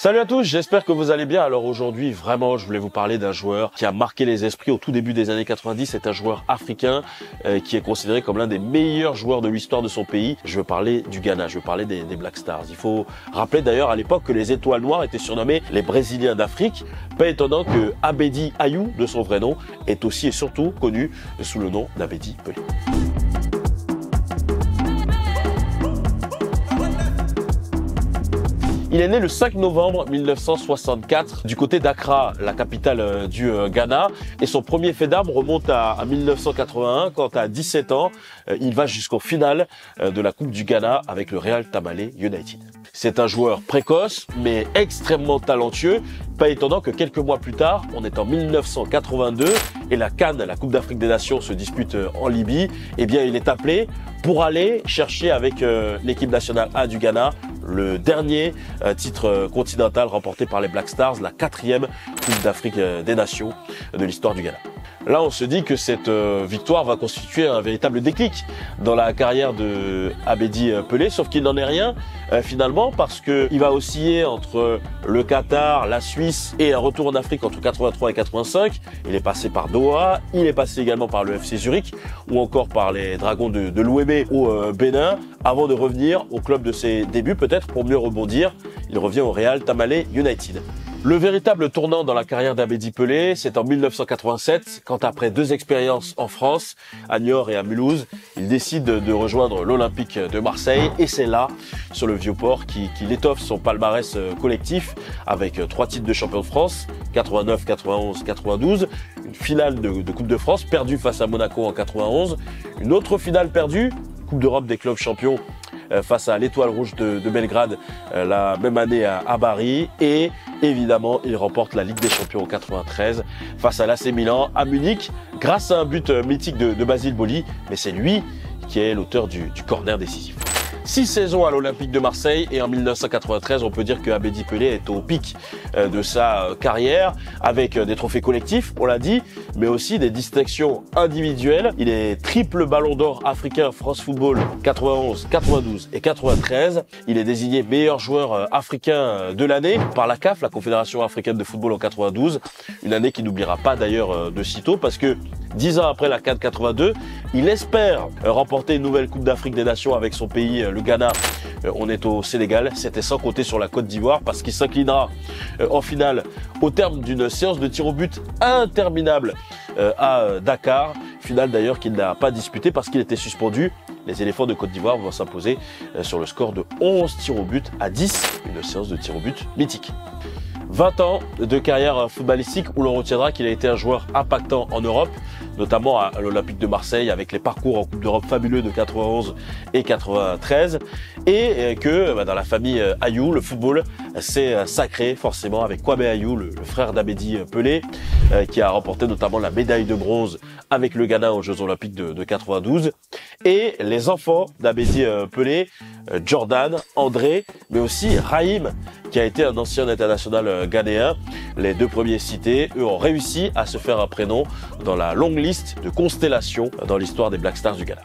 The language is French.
Salut à tous, j'espère que vous allez bien. Alors aujourd'hui, vraiment, je voulais vous parler d'un joueur qui a marqué les esprits au tout début des années 90. C'est un joueur africain qui est considéré comme l'un des meilleurs joueurs de l'histoire de son pays. Je veux parler du Ghana, je veux parler des Black Stars. Il faut rappeler d'ailleurs à l'époque que les Étoiles Noires étaient surnommés les Brésiliens d'Afrique. Pas étonnant que Abedi Ayou, de son vrai nom, est aussi et surtout connu sous le nom d'Abedi Pelé. Il est né le 5 novembre 1964 du côté d'Accra, la capitale du Ghana. Et son premier fait d'armes remonte à 1981 quand à 17 ans, il va jusqu'au final de la Coupe du Ghana avec le Real Tamale United. C'est un joueur précoce mais extrêmement talentueux. Pas étonnant que quelques mois plus tard, on est en 1982 et la CAN, la Coupe d'Afrique des Nations, se dispute en Libye. Eh bien, il est appelé pour aller chercher avec l'équipe nationale A du Ghana le dernier titre continental remporté par les Black Stars, la 4e Coupe d'Afrique des Nations de l'histoire du Ghana. Là, on se dit que cette victoire va constituer un véritable déclic dans la carrière de Abedi Pelé, sauf qu'il n'en est rien finalement parce que il va osciller entre le Qatar, la Suisse et un retour en Afrique entre 83 et 85. Il est passé par Doha, il est passé également par le FC Zurich ou encore par les Dragons de l'Ouébé au Bénin avant de revenir au club de ses débuts, peut-être pour mieux rebondir. Il revient au Real Tamale United. Le véritable tournant dans la carrière d'Abedi Pelé, c'est en 1987, quand après 2 expériences en France, à Niort et à Mulhouse, il décide de rejoindre l'Olympique de Marseille. Et c'est là, sur le Vieux-Port, qu'il étoffe son palmarès collectif avec 3 titres de champion de France, 89, 91, 92, une finale de Coupe de France perdue face à Monaco en 91, une autre finale perdue, Coupe d'Europe des clubs champions, face à l'Étoile Rouge de Belgrade la même année à Bari, et évidemment il remporte la Ligue des Champions en 93 face à l'AC Milan à Munich grâce à un but mythique de Basile Boli, mais c'est lui qui est l'auteur du corner décisif. 6 saisons à l'Olympique de Marseille et en 1993, on peut dire que Abedi Pelé est au pic de sa carrière avec des trophées collectifs, on l'a dit, mais aussi des distinctions individuelles. Il est triple ballon d'or africain France Football 91, 92 et 93. Il est désigné meilleur joueur africain de l'année par la CAF, la Confédération africaine de football en 92. Une année qu'il n'oubliera pas d'ailleurs de sitôt parce que 10 ans après la CAN 82, il espère remporter une nouvelle Coupe d'Afrique des Nations avec son pays, le Ghana. On est au Sénégal, c'était sans compter sur la Côte d'Ivoire parce qu'il s'inclinera en finale au terme d'une séance de tir au but interminable à Dakar. Finale d'ailleurs qu'il n'a pas disputée parce qu'il était suspendu. Les éléphants de Côte d'Ivoire vont s'imposer sur le score de 11 tirs au but à 10, une séance de tir au but mythique. 20 ans de carrière footballistique où l'on retiendra qu'il a été un joueur impactant en Europe, notamment à l'Olympique de Marseille avec les parcours en Coupe d'Europe fabuleux de 91 et 93, et que dans la famille Ayou, le football s'est sacré forcément avec Kwame Ayou, le frère d'Abedi Pelé, qui a remporté notamment la médaille de bronze avec le Ghana aux Jeux Olympiques de 92, et les enfants d'Abedi Pelé, Jordan, André, mais aussi Raïm, qui a été un ancien international ghanéen. Les 2 premiers cités, eux, ont réussi à se faire un prénom dans la longue liste de constellations dans l'histoire des Black Stars du Ghana.